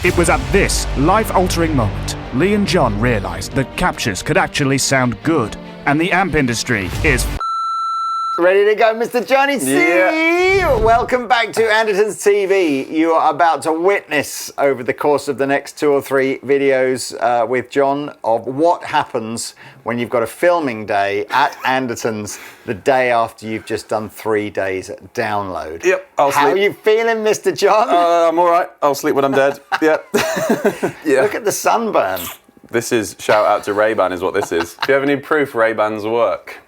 It was at this life-altering moment, Lee and John realised that captures could actually sound good, and the amp industry is Ready to go, Mr. Johnny C? Yeah. Welcome back to Andertons TV. You are about to witness over the course of the next 2 or 3 videos with John of what happens when you've got a filming day at Andertons the day after you've just done 3 days at download. Yep, I'll How sleep. are you feeling, Mr. John? I'm all right. I'll sleep when I'm dead. Yep. Yeah. Look at the sunburn. This is shout out to Ray-Ban is what this is. Do you have any proof Ray-Bans work?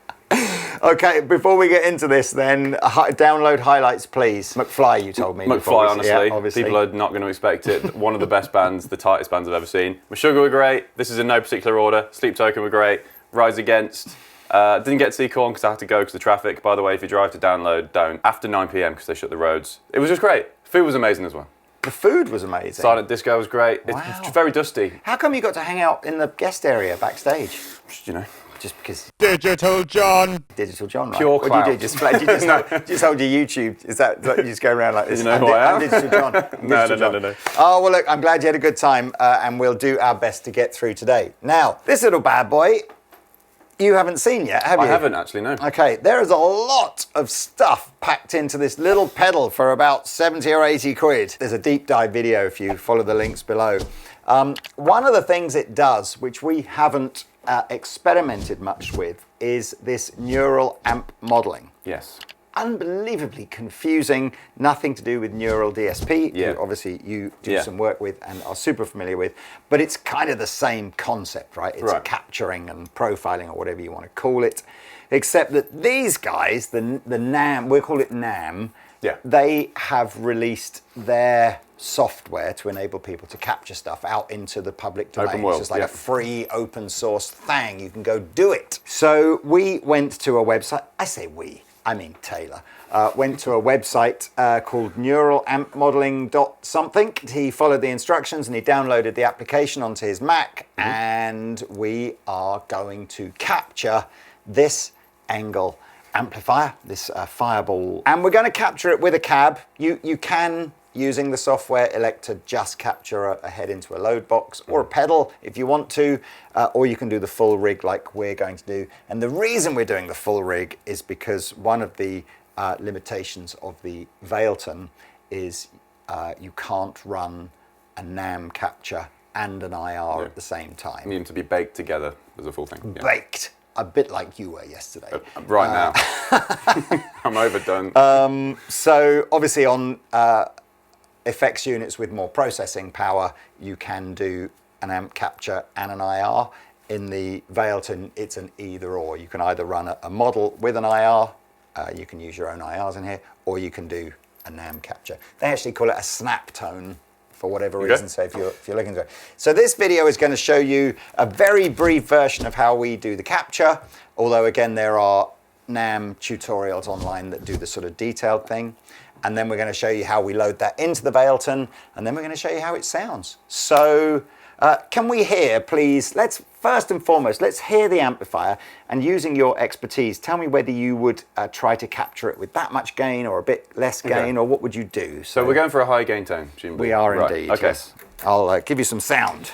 Okay, before we get into this then, download highlights please. McFly, you told me. McFly, honestly. Yeah, obviously. People are not going to expect it. One of the best bands, the tightest bands I've ever seen. Meshuggah were great. This is in no particular order. Sleep Token were great. Rise Against. Didn't get to see Korn because I had to go because of the traffic. By the way, if you drive to download, don't. After 9 p.m. because they shut the roads. It was just great. Food was amazing as well. The food was amazing. Silent disco was great. Wow. It's very dusty. How come you got to hang out in the guest area backstage? Just, you know. Just because Digital John. Digital John, right? Pure What do you do? clout. Just hold your YouTube. Is that you just go around like this? You know who I am? I'm Digital John. No. Oh, well, look, I'm glad you had a good time, and we'll do our best to get through today. Now, this little bad boy, you haven't seen yet, have you? I haven't actually, no. Okay, there is a lot of stuff packed into this little pedal for about 70 or 80 quid. There's a deep dive video if you follow the links below. One of the things it does, which we haven't experimented much with, is this neural amp modeling. Yes. Unbelievably confusing, nothing to do with neural DSP, Yeah. who obviously you do Yeah. some work with and are super familiar with, but it's kind of the same concept, right? It's Right. capturing and profiling or whatever you want to call it, except that these guys, the NAM, we'll call it NAM, Yeah. they have released their software to enable people to capture stuff out into the public domain. Open world, It's just like yeah. a free open source thing. You can go do it. So we went to a website. I say we, I mean Taylor. Went to a website called neuralampmodeling.something. He followed the instructions and he downloaded the application onto his Mac, and we are going to capture this angle amplifier, this Fireball, and we're going to capture it with a cab. You can, using the software, elect to just capture a head into a load box or a pedal if you want to, or you can do the full rig like we're going to do. And the reason we're doing the full rig is because one of the limitations of the Valeton is you can't run a NAM capture and an IR at the same time. Need them to be baked together as a full thing. Yeah. Baked, a bit like you were yesterday. Right now. I'm overdone. So obviously on effects units with more processing power, you can do an amp capture and an IR. In the Valeton, it's an either or. You can either run a model with an IR, you can use your own IRs in here, or you can do a NAM capture. They actually call it a snap tone for whatever reason, so if you're looking to it. So this video is going to show you a very brief version of how we do the capture, although again there are NAM tutorials online that do the sort of detailed thing. And then we're going to show you how we load that into the Valeton, and then we're going to show you how it sounds. So can we hear, please, first and foremost, let's hear the amplifier, and using your expertise, tell me whether you would try to capture it with that much gain or a bit less gain, or what would you do? So we're going for a high gain tone, presumably. We are Right, indeed, okay. yes. I'll give you some sound.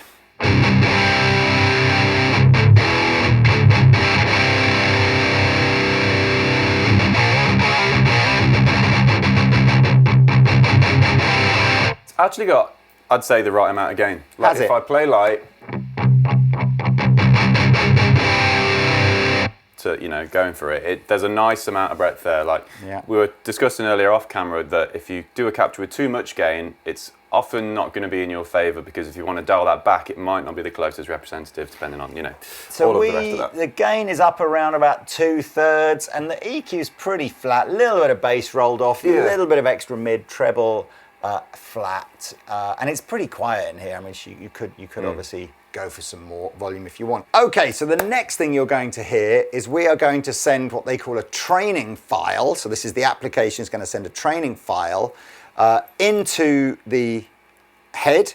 It's actually got, I'd say, the right amount of gain. Like Has if it? I play light to, you know, going for it, there's a nice amount of breadth there. Like we were discussing earlier off camera that if you do a capture with too much gain, it's often not going to be in your favor, because if you want to dial that back, it might not be the closest representative, depending on, you know, So all of the rest of that. the gain is up around about 2/3, and the EQ's pretty flat. A little bit of bass rolled off, a little bit of extra mid treble flat, and it's pretty quiet in here. I mean, you could obviously go for some more volume if you want. Okay, so the next thing you're going to hear is we are going to send what they call a training file. So this is the application is going to send a training file into the head.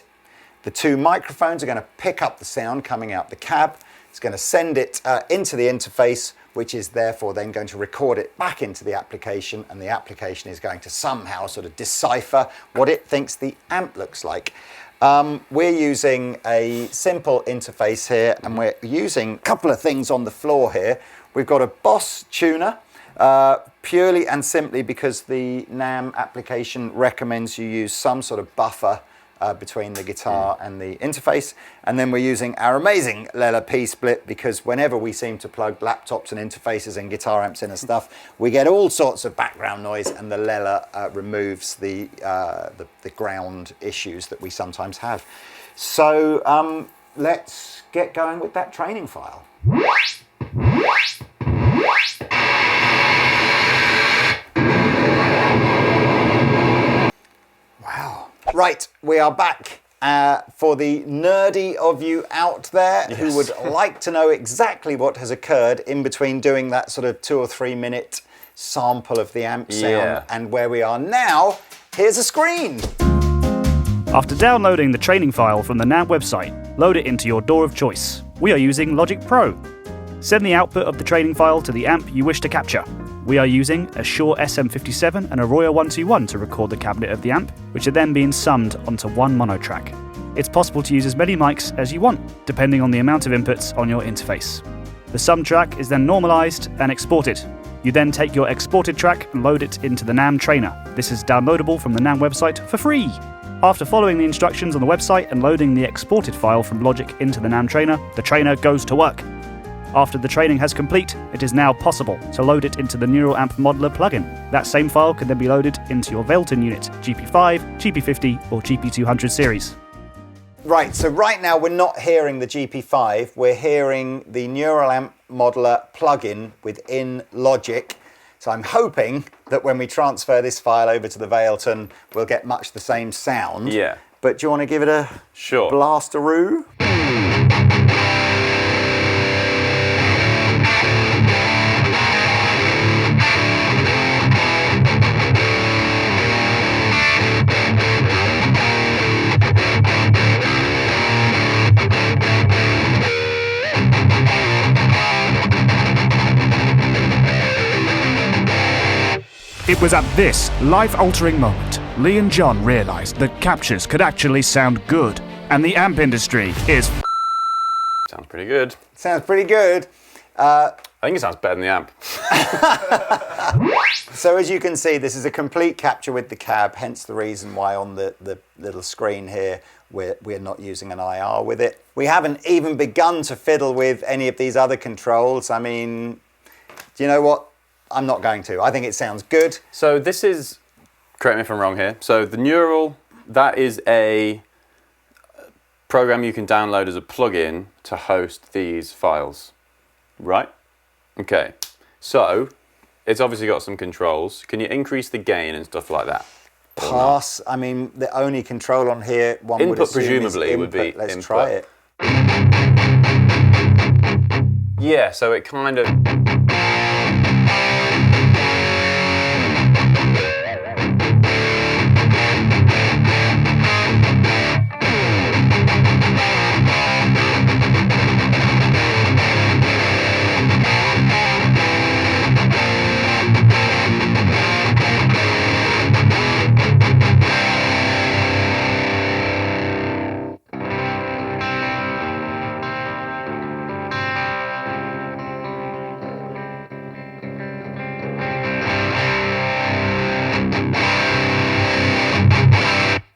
The two microphones are going to pick up the sound coming out the cab. It's going to send it into the interface which is therefore then going to record it back into the application, and the application is going to somehow sort of decipher what it thinks the amp looks like. We're using a simple interface here, and we're using a couple of things on the floor here. We've got a Boss tuner, purely and simply because the NAMM application recommends you use some sort of buffer between the guitar and the interface. And then we're using our amazing Lella P-split, because whenever we seem to plug laptops and interfaces and guitar amps in and stuff, we get all sorts of background noise, and the Lella removes the ground issues that we sometimes have. So let's get going with that training file. Wow. Right, we are back for the nerdy of you out there who would like to know exactly what has occurred in between doing that sort of 2 or 3 minute sample of the amp sound and where we are now. Here's a screen. After downloading the training file from the NAMM website, load it into your DAW of choice. We are using Logic Pro. Send the output of the training file to the amp you wish to capture. We are using a Shure SM57 and a Royer 121 to record the cabinet of the amp, which are then being summed onto one mono track. It's possible to use as many mics as you want, depending on the amount of inputs on your interface. The sum track is then normalized and exported. You then take your exported track and load it into the NAMM trainer. This is downloadable from the NAMM website for free. After following the instructions on the website and loading the exported file from Logic into the NAMM trainer goes to work. After the training has complete, it is now possible to load it into the Neural Amp Modeler plugin. That same file can then be loaded into your Valeton unit, GP-5, GP-50 or GP-200 series. Right, so right now we're not hearing the GP-5, we're hearing the Neural Amp Modeler plugin within Logic. So I'm hoping that when we transfer this file over to the Valeton, we'll get much the same sound. Yeah. But do you want to give it a blasteroo? It was at this life-altering moment, Lee and John realised that captures could actually sound good, and the amp industry is... Sounds pretty good. Sounds pretty good. I think it sounds better than the amp. So as you can see, this is a complete capture with the cab, hence the reason why on the little screen here we're not using an IR with it. We haven't even begun to fiddle with any of these other controls. I mean, do you know what? I'm not going to. I think it sounds good. So this is, correct me if I'm wrong here, so the Neural, that is a program you can download as a plugin to host these files, right? Okay, so it's obviously got some controls. Can you increase the gain and stuff like that? Pass. I mean, the only control on here, one input would assume presumably is would be Let's input. try it. Yeah, so it kind of...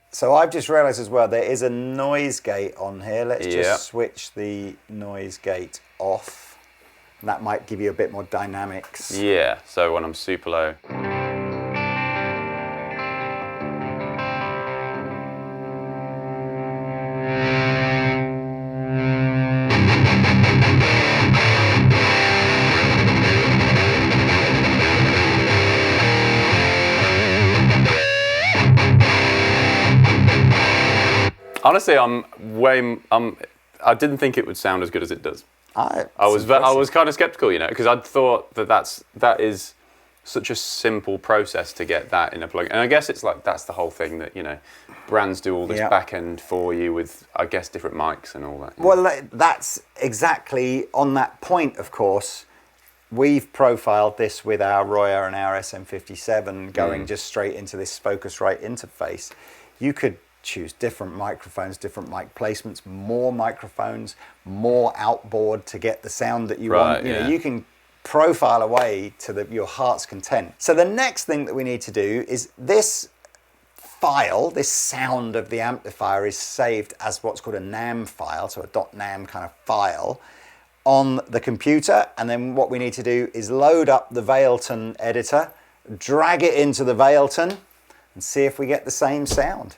So I've just realised as well, there is a noise gate on here. Let's just switch the noise gate off. And that might give you a bit more dynamics. Yeah, so when I'm super low. Honestly, I didn't think it would sound as good as it does. I was kind of skeptical, you know, because I'd thought that is such a simple process to get that in a plugin. And I guess it's like that's the whole thing that, you know, brands do all this back end for you with, I guess, different mics and all that. Well, that's exactly on that point, of course. we've profiled this with our Royer and our SM57 going just straight into this Focusrite interface. You could choose different microphones, different mic placements, more microphones, more outboard to get the sound that you want. You know, you can profile away to your heart's content. So the next thing that we need to do is this file, this sound of the amplifier is saved as what's called a NAM file, so a .nam kind of file on the computer. And then what we need to do is load up the Valeton editor, drag it into the Valeton, and see if we get the same sound.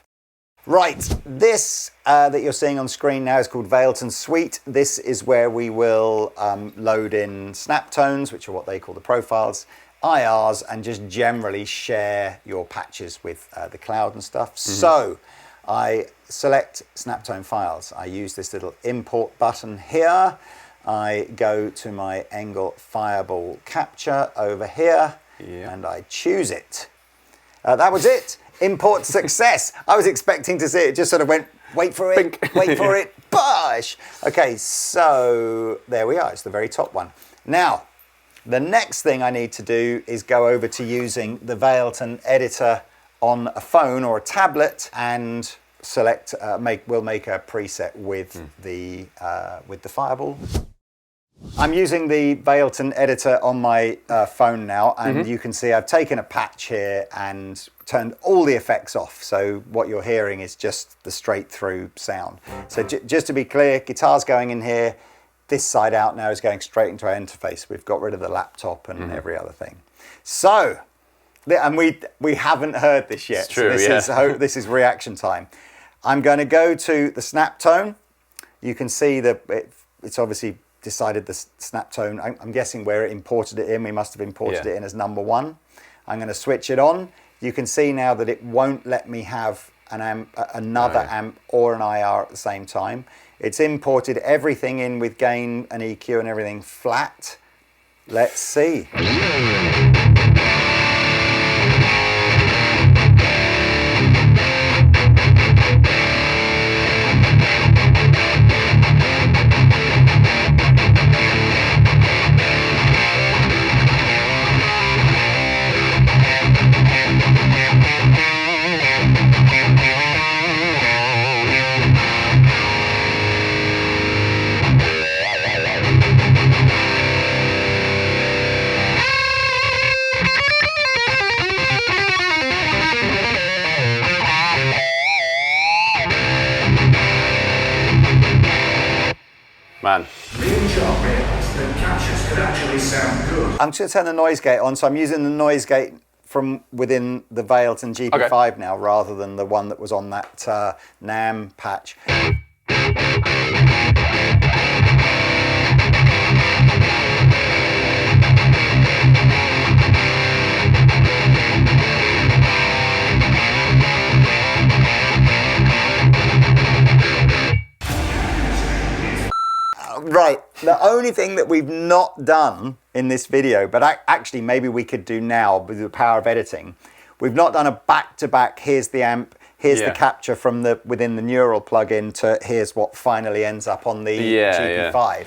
Right, this that you're seeing on screen now is called Valeton Suite. This is where we will load in snap tones, which are what they call the profiles, IRs, and just generally share your patches with the cloud and stuff. So I select Snaptone files. I use this little import button here. I go to my Engel Fireball capture over here, and I choose it. That was it. Import success. I was expecting to see it just sort of went, wait for it, wait for it, bosh. Okay, so there we are. It's the very top one. Now, the next thing I need to do is go over to using the Valeton editor on a phone or a tablet and select, we'll make a preset with the Fireball. I'm using the Valeton editor on my phone now, and you can see I've taken a patch here and turned all the effects off. So what you're hearing is just the straight through sound. So just to be clear, guitar's going in here. This side out now is going straight into our interface. We've got rid of the laptop and every other thing. So, and we haven't heard this yet. It's true, so this is reaction time. I'm going to go to the snap tone. You can see that it's obviously decided the snap tone. I'm guessing where it imported it in. We must have imported it in as number 1. I'm going to switch it on. You can see now that it won't let me have an amp, another amp or an IR at the same time. It's imported everything in with gain and EQ and everything flat. Let's see. Man. Really sharp realised that captures could actually sound good. I'm just going to turn the noise gate on, so I'm using the noise gate from within the Valeton GP-5 now, rather than the one that was on that NAM patch. Right, the only thing that we've not done in this video, but actually maybe we could do now with the power of editing, we've not done a back-to-back, here's the amp, here's the capture from within the neural plugin to here's what finally ends up on the GP-5.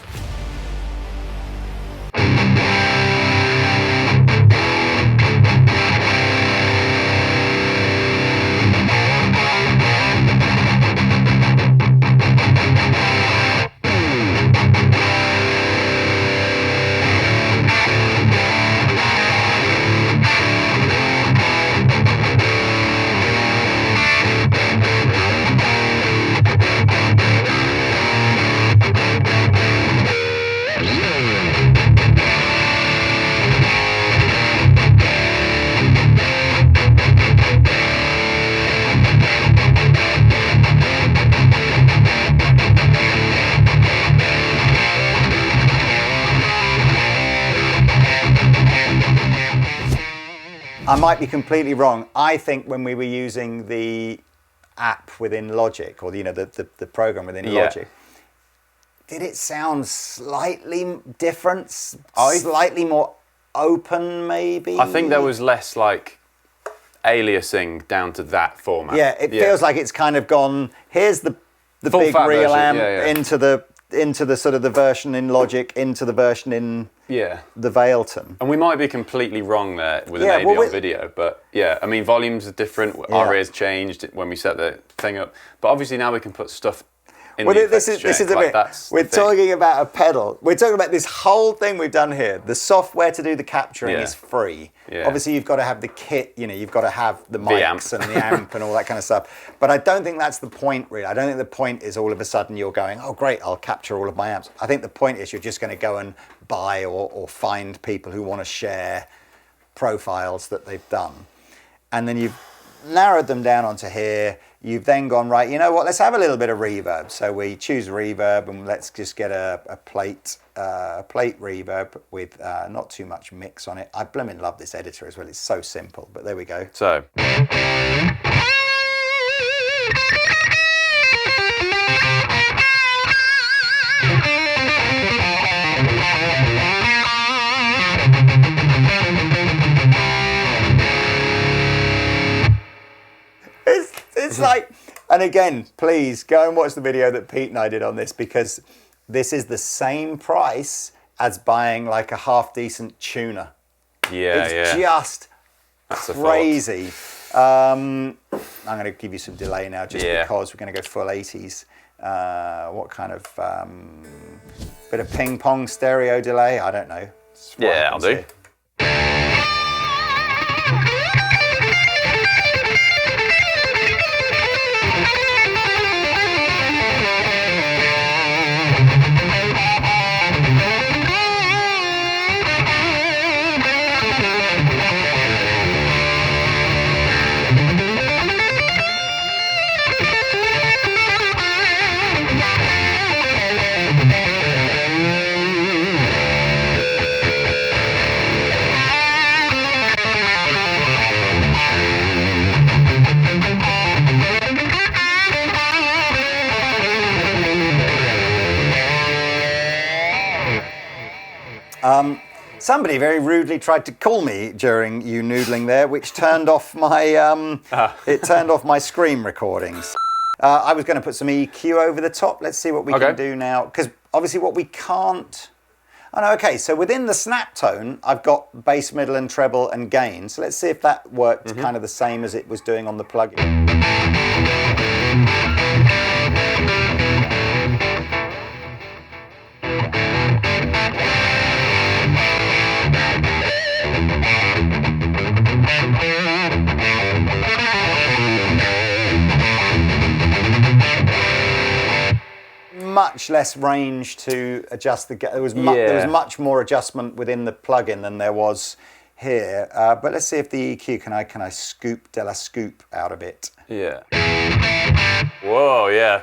I might be completely wrong. I think when we were using the app within Logic, or the program within Logic, did it sound slightly different, slightly more open maybe? I think there was less like aliasing down to that format. Yeah, it feels like it's kind of gone, here's the big real amp into the sort of the version in Logic, into the version in the Valeton. And we might be completely wrong there with an AV on video, but yeah, I mean, volumes are different. Our ears changed when we set the thing up, but obviously now we can put stuff in the this is a like, bit. We're talking about a pedal. We're talking about this whole thing we've done here. The software to do the capturing is free. Yeah. Obviously, you've got to have the kit. You know, you've got to have the mics and the amp and all that kind of stuff. But I don't think that's the point, really. I don't think the point is all of a sudden you're going, oh, great, I'll capture all of my amps. I think the point is you're just going to go and buy or find people who want to share profiles that they've done. And then you've narrowed them down onto here. You've then gone, right, you know what, let's have a little bit of reverb. So we choose reverb and let's just get a plate reverb with not too much mix on it. I blooming love this editor as well. It's so simple, but there we go. So. It's like, and again, please go and watch the video that Pete and I did on this, because this is the same price as buying like a half decent tuner. It's just crazy. I'm going to give you some delay now just because we're going to go full 80s. What kind of bit of ping pong stereo delay? I don't know. Yeah, I'll do. Here. Somebody very rudely tried to call me during you noodling there, which turned off my it turned off my screen recordings. I was going to put some EQ over the top. Let's see what we can do now, because obviously what we can't. Oh no, okay. So within the snap tone, I've got bass, middle, and treble and gain. So let's see if that worked kind of the same as it was doing on the plugin. Much less range to adjust the. There was much more adjustment within the plugin than there was here. But let's see if the EQ can I scoop de la scoop out a bit. Yeah. Whoa, yeah.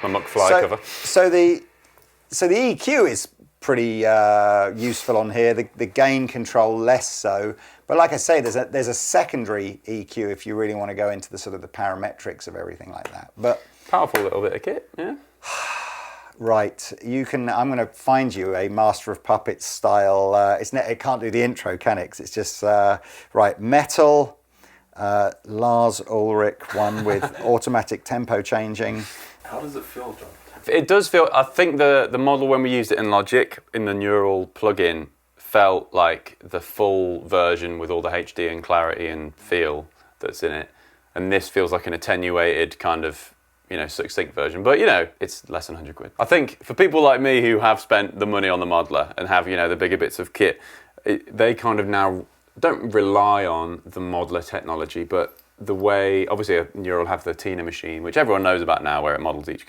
A McFly cover. So the EQ is pretty useful on here. The gain control less so, but like I say, there's a secondary EQ if you really want to go into the sort of the parametrics of everything like that. But powerful little bit of kit, yeah. Right, you can. I'm going to find you a Master of Puppets style. It can't do the intro, can it? 'Cause it's just right. Metal, Lars Ulrich one with automatic tempo changing. How does it feel, John? It does feel, I think the model when we used it in Logic, in the Neural plugin, felt like the full version with all the HD and clarity and feel that's in it. And this feels like an attenuated kind of, succinct version. But, it's less than 100 quid. I think for people like me who have spent the money on the modeler and have, the bigger bits of kit, they kind of now don't rely on the modeler technology, but the way, obviously a Neural have the Tina machine, which everyone knows about now, where it models each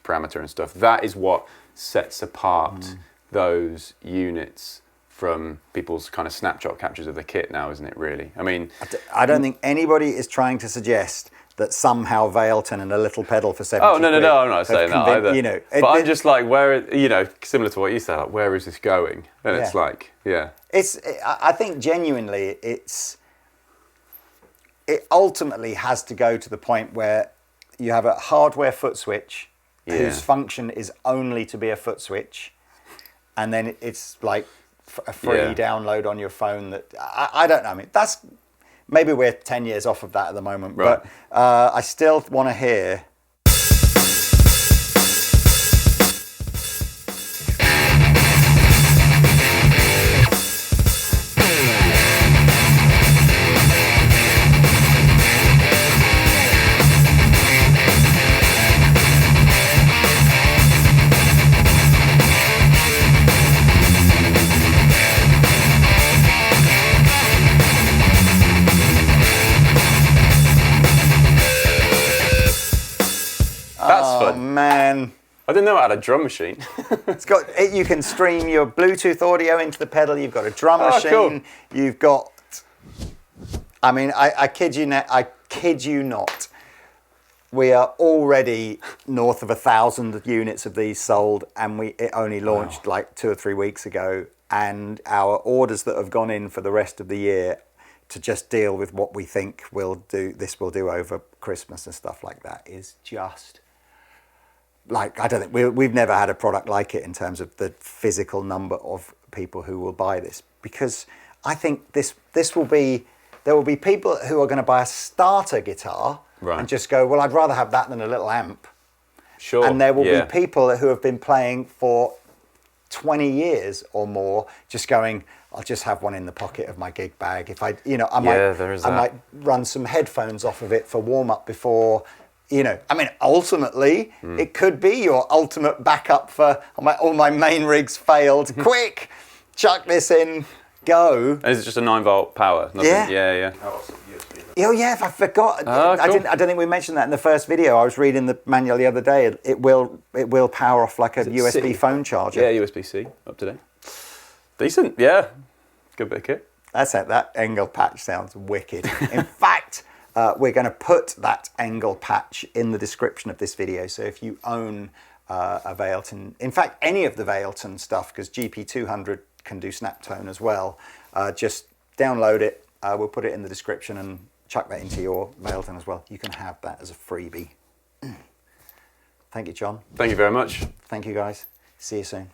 parameter and stuff. That is what sets apart those units from people's kind of snapshot captures of the kit now, isn't it, really? I mean, I don't think anybody is trying to suggest that somehow Valeton and a little pedal for 70 Oh, no, I'm not saying that either. But I'm just like, similar to what you said, like, where is this going? And it's like, I think genuinely it ultimately has to go to the point where you have a hardware foot switch whose function is only to be a foot switch, and then it's like a free download on your phone. That I don't know. I mean, maybe we're 10 years off of that at the moment, right. but I still want to hear. Man, I didn't know it had a drum machine. it's got you can stream your Bluetooth audio into the pedal. You've got a drum machine. Cool. You've got. I mean, I kid you not. I kid you not. We are already north of 1,000 units of these sold, and it only launched like 2 or 3 weeks ago. And our orders that have gone in for the rest of the year to just deal with what we think this will do over Christmas and stuff like that is just. Like, I don't think we've never had a product like it in terms of the physical number of people who will buy this, because I think there will be people who are going to buy a starter guitar and just go, well, I'd rather have that than a little amp. Sure. And there will be people who have been playing for 20 years or more, just going, I'll just have one in the pocket of my gig bag. If I might run some headphones off of it for warm up before. I mean, ultimately, it could be your ultimate backup for all my main rigs failed. Quick, chuck this in, go. And is it just a 9-volt power? Nothing? Yeah. Oh yeah, if I forgot, cool. I don't think we mentioned that in the first video. I was reading the manual the other day. It will power off like a USB phone charger. Yeah, USB-C, up to date. Decent, yeah. Good bit of kit. That's it. That Engel patch sounds wicked. In fact. We're going to put that Engel patch in the description of this video. So if you own a Valeton, in fact, any of the Valeton stuff, because GP200 can do Snaptone as well, just download it. We'll put it in the description and chuck that into your Valeton as well. You can have that as a freebie. Thank you, John. Thank you very much. Thank you, guys. See you soon.